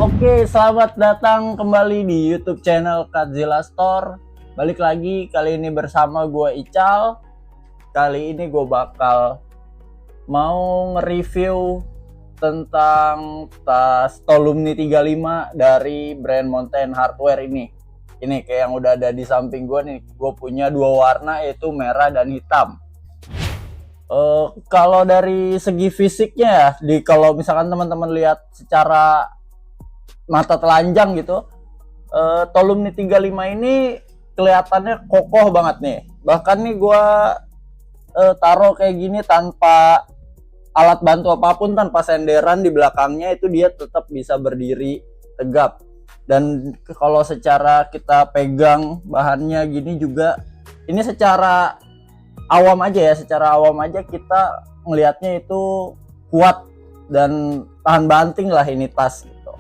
Oke, selamat datang kembali di YouTube channel Kadzilla Store. Balik lagi kali ini bersama gue Ical. Kali ini gue bakal mau nge-review tentang tas Tolumni 35 dari brand Mountain Hardwear ini. Ini kayak yang udah ada di samping gue nih. Gue punya dua warna, yaitu merah dan hitam. Kalau dari segi fisiknya ya, kalau misalkan teman-teman lihat secara mata telanjang gitu, Tolumni 35 ini kelihatannya kokoh banget nih. Bahkan nih gue taruh kayak gini tanpa alat bantu apapun, tanpa senderan di belakangnya, itu dia tetap bisa berdiri tegap. Dan kalau secara kita pegang bahannya gini juga, ini secara awam aja kita ngelihatnya itu kuat dan tahan banting lah ini tas gitu.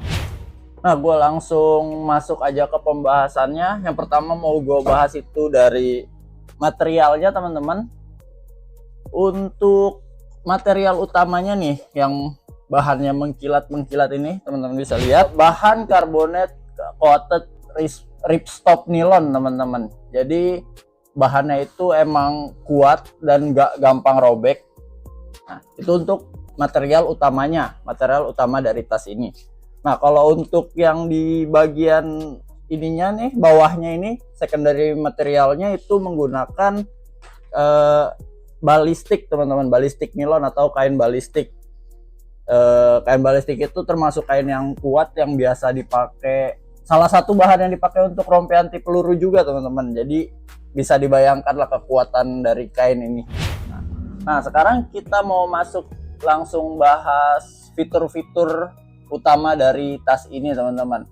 Nah, gue langsung masuk aja ke pembahasannya. Yang pertama mau gue bahas itu dari materialnya, teman-teman. Untuk material utamanya nih, yang bahannya mengkilat-mengkilat ini, teman-teman bisa lihat, bahan carbonate coated ripstop nilon, teman-teman. Jadi bahannya itu emang kuat dan gak gampang robek. Nah, itu untuk material utamanya, material utama dari tas ini. Nah, kalau untuk yang di bagian ininya nih, bawahnya ini, secondary materialnya itu menggunakan balistik, teman-teman, balistik nilon atau kain balistik. Kain balistik itu termasuk kain yang kuat, yang biasa dipakai, salah satu bahan yang dipakai untuk rompi anti peluru juga, teman-teman. Jadi bisa dibayangkan lah kekuatan dari kain ini. Nah, sekarang kita mau masuk langsung bahas fitur-fitur utama dari tas ini, teman-teman.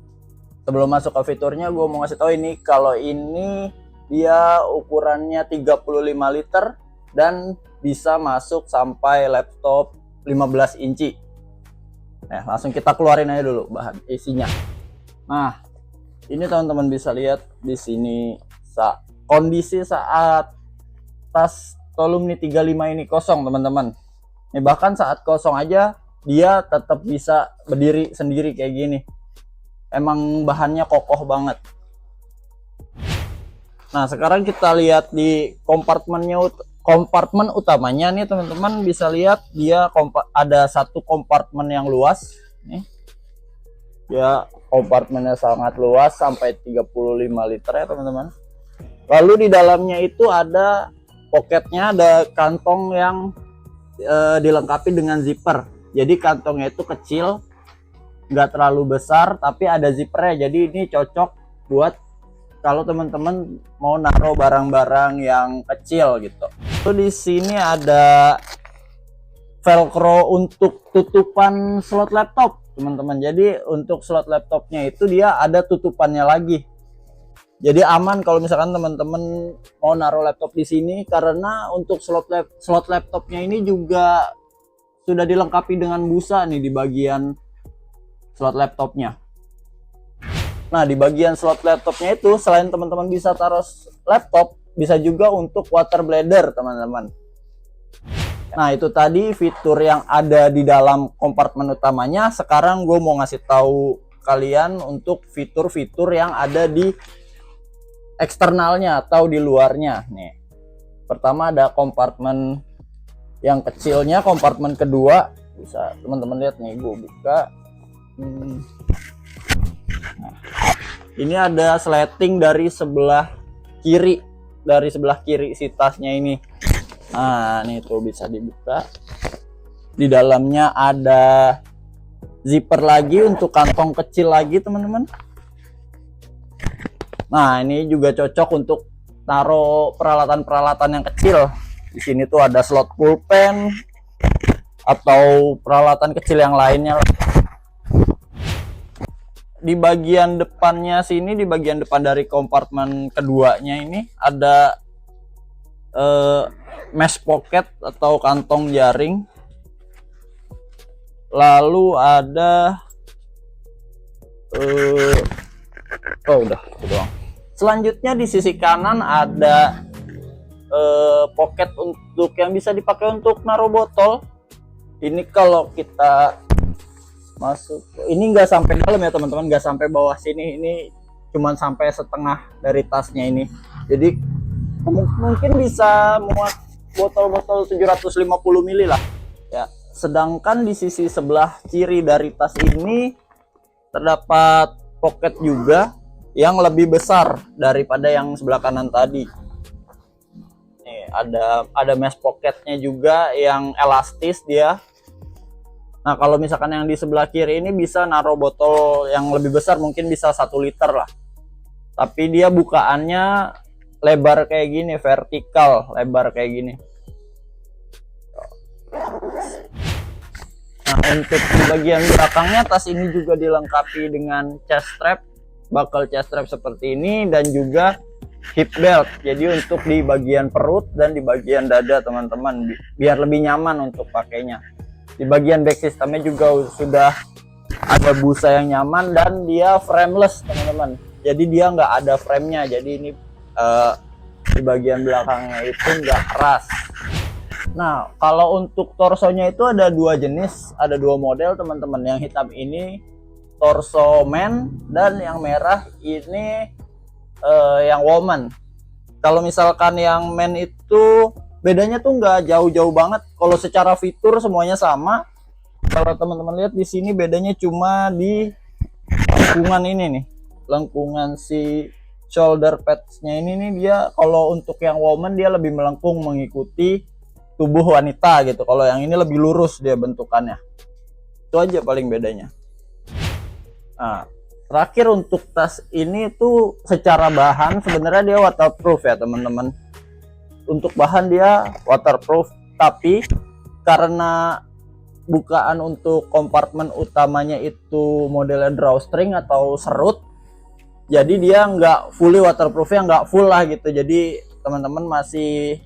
Sebelum masuk ke fiturnya, gue mau ngasih tahu ini, kalau ini dia ukurannya 35 liter dan bisa masuk sampai laptop 15 inci. Nah, langsung kita keluarin aja dulu bahan isinya. Nah, ini teman-teman bisa lihat di sini kondisi saat tas Tolumni 35 ini kosong, teman-teman. Nih, bahkan saat kosong aja dia tetap bisa berdiri sendiri kayak gini. Emang bahannya kokoh banget. Nah, sekarang kita lihat di kompartemen utamanya nih, teman-teman bisa lihat dia ada satu kompartemen yang luas nih. Ya, kompartemennya sangat luas sampai 35 liter ya, teman-teman. Lalu di dalamnya itu ada poketnya, ada kantong yang dilengkapi dengan zipper. Jadi kantongnya itu kecil, nggak terlalu besar, tapi ada zippernya. Jadi ini cocok buat kalau teman-teman mau naruh barang-barang yang kecil gitu. Lalu di sini ada velcro untuk tutupan slot laptop, teman-teman. Jadi untuk slot laptopnya itu dia ada tutupannya lagi. Jadi aman kalau misalkan teman-teman mau naruh laptop di sini, karena untuk slot laptopnya ini juga sudah dilengkapi dengan busa nih di bagian slot laptopnya. Nah, di bagian slot laptopnya itu selain teman-teman bisa taruh laptop, bisa juga untuk water bladder, teman-teman. Nah, itu tadi fitur yang ada di dalam kompartemen utamanya. Sekarang gue mau ngasih tahu kalian untuk fitur-fitur yang ada di eksternalnya atau di luarnya nih. Pertama ada kompartemen yang kecilnya, kompartemen kedua bisa teman-teman lihat nih, gue buka. Nah, ini ada sleting dari sebelah kiri, si tasnya ini. Nah, ini tuh bisa dibuka. Di dalamnya ada zipper lagi untuk kantong kecil lagi, teman-teman. Nah, ini juga cocok untuk taruh peralatan-peralatan yang kecil. Di sini tuh ada slot pulpen atau peralatan kecil yang lainnya. Di bagian depannya sini, di bagian depan dari kompartemen keduanya ini ada mesh pocket atau kantong jaring. Lalu ada udah itu doang. Selanjutnya di sisi kanan ada pocket untuk yang bisa dipakai untuk naruh botol. Ini kalau kita masuk. Ini nggak sampai dalam ya teman-teman, nggak sampai bawah sini, ini cuman sampai setengah dari tasnya ini. Jadi mungkin bisa muat botol-botol 750 ml lah ya. Sedangkan di sisi sebelah kiri dari tas ini terdapat pocket juga yang lebih besar daripada yang sebelah kanan tadi. Nih, ada mesh pocketnya juga yang elastis dia. Nah, kalau misalkan yang di sebelah kiri ini bisa naruh botol yang lebih besar, mungkin bisa 1 liter lah. Tapi dia bukaannya lebar kayak gini, vertikal, lebar kayak gini. Nah, untuk di bagian belakangnya tas ini juga dilengkapi dengan chest strap, buckle chest strap seperti ini, dan juga hip belt. Jadi untuk di bagian perut dan di bagian dada teman-teman, biar lebih nyaman untuk pakainya. Di bagian back sistemnya juga sudah ada busa yang nyaman, dan dia frameless teman-teman. Jadi dia nggak ada framenya, jadi ini di bagian belakangnya itu nggak keras. Nah, kalau untuk torsonya itu ada 2 jenis, ada 2 model teman-teman. Yang hitam ini torso man, dan yang merah ini yang woman. Kalau misalkan yang man itu bedanya tuh nggak jauh-jauh banget. Kalau secara fitur semuanya sama. Kalau teman-teman lihat di sini bedanya cuma di lengkungan ini nih, lengkungan si shoulder pads-nya ini nih. Dia kalau untuk yang woman dia lebih melengkung mengikuti tubuh wanita gitu. Kalau yang ini lebih lurus dia bentukannya. Itu aja paling bedanya. Nah, terakhir untuk tas ini tuh secara bahan sebenarnya dia waterproof ya teman-teman. Untuk bahan dia waterproof, tapi karena bukaan untuk kompartemen utamanya itu modelnya drawstring atau serut, jadi dia nggak fully waterproof, ya nggak full lah gitu. Jadi teman-teman masih,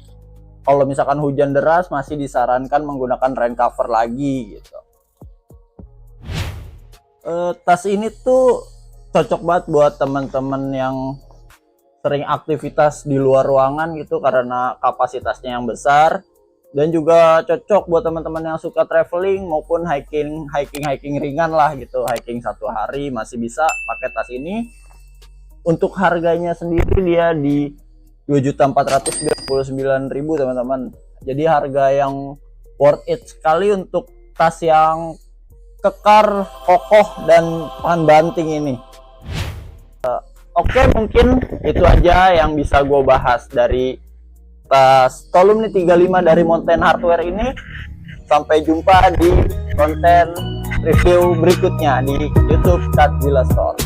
kalau misalkan hujan deras masih disarankan menggunakan rain cover lagi gitu. Tas ini tuh cocok banget buat teman-teman yang sering aktivitas di luar ruangan gitu, karena kapasitasnya yang besar, dan juga cocok buat teman-teman yang suka traveling maupun hiking ringan lah gitu. Hiking 1 hari masih bisa pakai tas ini. Untuk harganya sendiri dia di 2.499.000 teman-teman. Jadi harga yang worth it sekali untuk tas yang kekar, kokoh, dan tahan banting ini. Oke, mungkin itu aja yang bisa gue bahas dari tas Tolumni 35 dari Mountain Hardwear ini. Sampai jumpa di konten review berikutnya di YouTube Tadzilla Store.